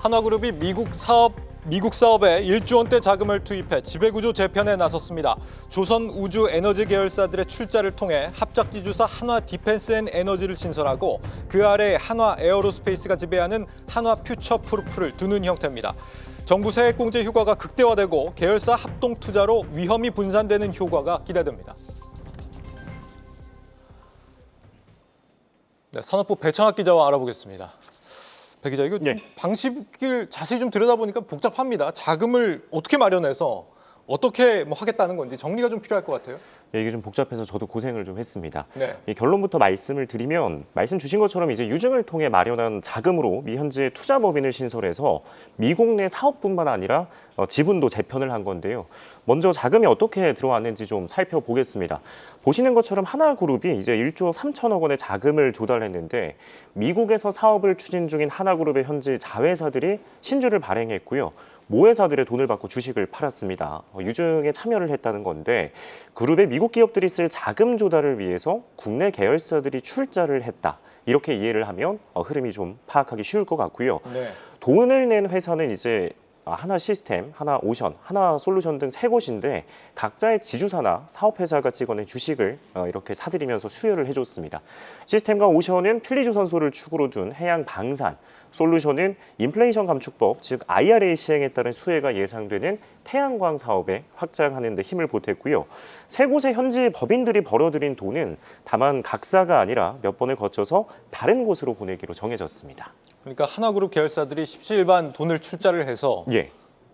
한화그룹이 미국 사업에 1조 원대 자금을 투입해 지배구조 재편에 나섰습니다. 조선 우주 에너지 계열사들의 출자를 통해 합작지주사 한화 디펜스 앤 에너지를 신설하고 그 아래 한화 에어로스페이스가 지배하는 한화 퓨처프루프를 두는 형태입니다. 정부 세액공제 효과가 극대화되고 계열사 합동 투자로 위험이 분산되는 효과가 기대됩니다. 네, 산업부 배창학 기자와 알아보겠습니다. 배 기자, 이거 좀 방식을 자세히 좀 들여다보니까 복잡합니다. 자금을 어떻게 마련해서 어떻게 하겠다는 건지 정리가 좀 필요할 것 같아요. 이게 좀 복잡해서 저도 고생을 좀 했습니다. 네. 이 결론부터 말씀을 드리면 말씀 주신 것처럼 이제 유증을 통해 마련한 자금으로 미현재 투자법인을 신설해서 미국 내 사업뿐만 아니라 지분도 재편을 한 건데요. 먼저 자금이 어떻게 들어왔는지 좀 살펴보겠습니다. 보시는 것처럼 하나그룹이 이제 1조 3천억 원의 자금을 조달했는데 미국에서 사업을 추진 중인 하나그룹의 현재 자회사들이 신주를 발행했고요. 모회사들의 돈을 받고 주식을 팔았습니다. 유증에 참여를 했다는 건데 그룹의 미국 기업들이 쓸 자금 조달을 위해서 국내 계열사들이 출자를 했다. 이렇게 이해를 하면 흐름이 좀 파악하기 쉬울 것 같고요. 네. 돈을 낸 회사는 이제 하나 시스템, 하나 오션, 하나 솔루션 등 세 곳인데 각자의 지주사나 사업회사가 찍어낸 주식을 이렇게 사들이면서 수여를 해줬습니다. 시스템과 오션은 필리조선소를 축으로 둔 해양 방산, 솔루션은 인플레이션 감축법, 즉 IRA 시행에 따른 수혜가 예상되는 태양광 사업에 확장하는 데 힘을 보탰고요. 세 곳의 현지 법인들이 벌어들인 돈은 다만 각사가 아니라 몇 번을 거쳐서 다른 곳으로 보내기로 정해졌습니다. 그러니까 하나그룹 계열사들이 십시일반 돈을 출자를 해서 예.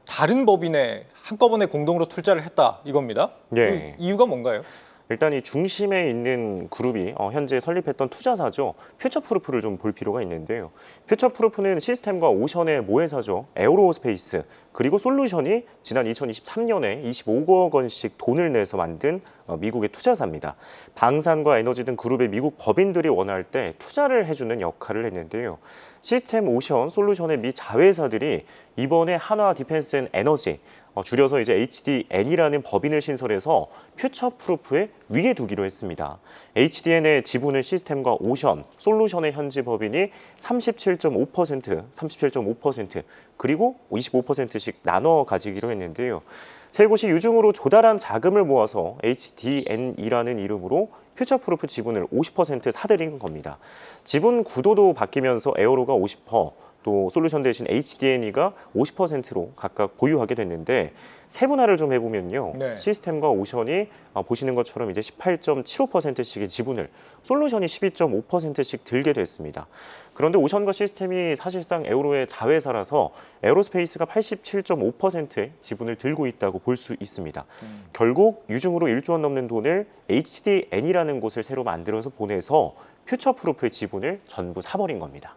다른 법인에 한꺼번에 공동으로 투자를 했다 이겁니다. 예. 그 이유가 뭔가요? 일단 이 중심에 있는 그룹이 현재 설립했던 투자사죠. 퓨처프루프를 좀 볼 필요가 있는데요. 퓨처프루프는 시스템과 오션의 모회사죠. 에어로스페이스 그리고 솔루션이 지난 2023년에 25억 원씩 돈을 내서 만든 미국의 투자사입니다. 방산과 에너지 등 그룹의 미국 법인들이 원할 때 투자를 해주는 역할을 했는데요. 시스템 오션 솔루션의 미 자회사들이 이번에 한화 디펜스 앤 에너지 줄여서 이제 HDN이라는 법인을 신설해서 퓨처프루프의 위에 두기로 했습니다. HDN의 지분을 시스템과 오션, 솔루션의 현지 법인이 37.5% 그리고 25%씩 나눠 가지기로 했는데요. 세 곳이 유증으로 조달한 자금을 모아서 HDN이라는 이름으로 퓨처프루프 지분을 50% 사들인 겁니다. 지분 구도도 바뀌면서 에어로가 50%, 또 솔루션 대신 HDN이가 50%로 각각 보유하게 됐는데 세분화를 좀 해보면요. 네. 시스템과 오션이 보시는 것처럼 이제 18.75%씩의 지분을, 솔루션이 12.5%씩 들게 됐습니다. 그런데 오션과 시스템이 사실상 에어로의 자회사라서 에어로스페이스가 87.5%의 지분을 들고 있다고 볼 수 있습니다. 결국 유증으로 1조 원 넘는 돈을 HDN이라는 곳을 새로 만들어서 보내서 퓨처프루프의 지분을 전부 사버린 겁니다.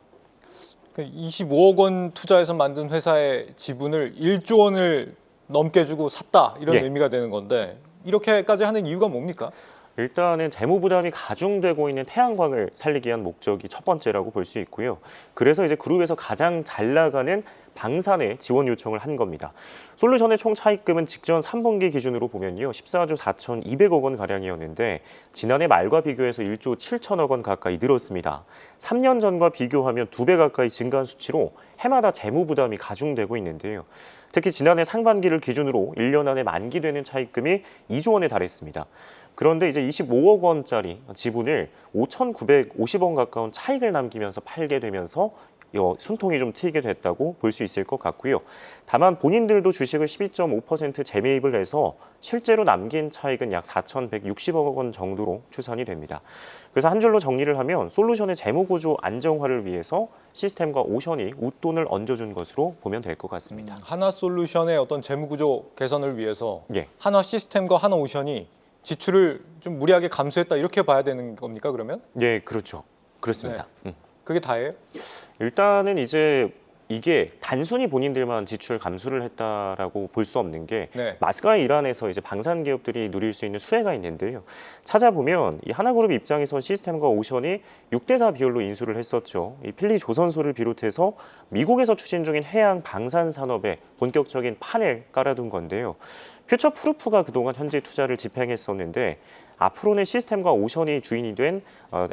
25억 원 투자해서 만든 회사의 지분을 1조 원을 넘게 주고 샀다 이런 의미가 되는 건데 이렇게까지 하는 이유가 뭡니까? 일단은 재무 부담이 가중되고 있는 태양광을 살리기 위한 목적이 첫 번째라고 볼 수 있고요. 그래서 이제 그룹에서 가장 잘 나가는 방산에 지원 요청을 한 겁니다. 솔루션의 총 차입금은 직전 3분기 기준으로 보면요. 14조 4,200억 원 가량이었는데 지난해 말과 비교해서 1조 7천억 원 가까이 늘었습니다. 3년 전과 비교하면 2배 가까이 증가한 수치로 해마다 재무 부담이 가중되고 있는데요. 특히 지난해 상반기를 기준으로 1년 안에 만기되는 차입금이 2조 원에 달했습니다. 그런데 이제 25억 원짜리 지분을 5,950원 가까운 차익을 남기면서 팔게 되면서 숨통이 좀 트이게 됐다고 볼 수 있을 것 같고요. 다만 본인들도 주식을 12.5% 재매입을 해서 실제로 남긴 차익은 약 4,160억 원 정도로 추산이 됩니다. 그래서 한 줄로 정리를 하면 솔루션의 재무구조 안정화를 위해서 시스템과 오션이 웃돈을 얹어준 것으로 보면 될 것 같습니다. 하나 솔루션의 어떤 재무구조 개선을 위해서 예. 하나 시스템과 하나 오션이 지출을 좀 무리하게 감수했다 이렇게 봐야 되는 겁니까 그러면? 예, 그렇죠. 그렇습니다. 그게 다예요? 일단은 이제 이게 단순히 본인들만 지출 감수를 했다라고 볼 수 없는 게 마스가 일환에서 이제 방산 기업들이 누릴 수 있는 수혜가 있는데요. 찾아보면 이 하나그룹 입장에선 시스템과 오션이 6대4 비율로 인수를 했었죠. 이 필리조선소를 비롯해서 미국에서 추진 중인 해양 방산 산업에 본격적인 판을 깔아둔 건데요. 퓨처프루프가 그동안 현재 투자를 집행했었는데 앞으로는 시스템과 오션이 주인이 된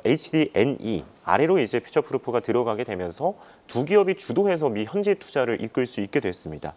HDNE, 아래로 이제 퓨처프루프가 들어가게 되면서 두 기업이 주도해서 미 현지 투자를 이끌 수 있게 됐습니다.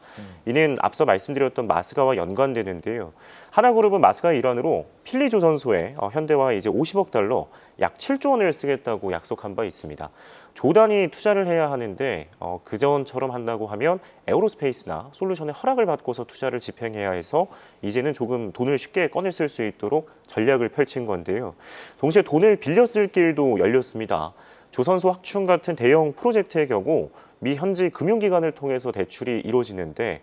이는 앞서 말씀드렸던 마스가와 연관되는데요. 하나그룹은 마스가의 일환으로 필리조선소에 현대와 이제 50억 달러, 약 7조 원을 쓰겠다고 약속한 바 있습니다. 조단이 투자를 해야 하는데 그전처럼 한다고 하면 에어로스페이스나 솔루션의 허락을 받고서 투자를 집행해야 해서 이제는 조금 돈을 쉽게 꺼내 쓸 수 있도록 전략을 펼친 건데요. 동시에 돈을 빌려 쓸 길도 열렸습니다. 조선소 확충 같은 대형 프로젝트의 경우 미 현지 금융기관을 통해서 대출이 이루어지는데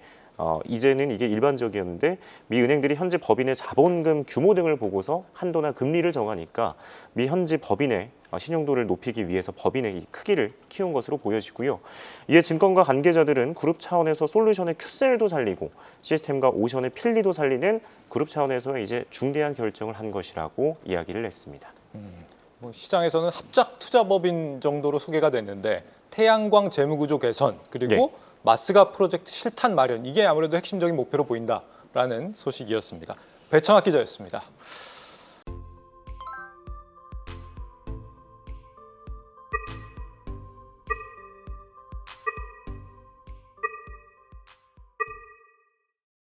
이제는 이게 일반적이었는데 미 은행들이 현지 법인의 자본금 규모 등을 보고서 한도나 금리를 정하니까 미 현지 법인의 신용도를 높이기 위해서 법인의 이 크기를 키운 것으로 보여지고요. 이에 증권가 관계자들은 그룹 차원에서 솔루션의 큐셀도 살리고 시스템과 오션의 필리도 살리는 그룹 차원에서 이제 중대한 결정을 한 것이라고 이야기를 했습니다. 뭐 시장에서는 합작 투자법인 정도로 소개가 됐는데 태양광 재무구조 개선 그리고 마스가 프로젝트 실탄 마련 이게 아무래도 핵심적인 목표로 보인다라는 소식이었습니다. 배창학 기자였습니다.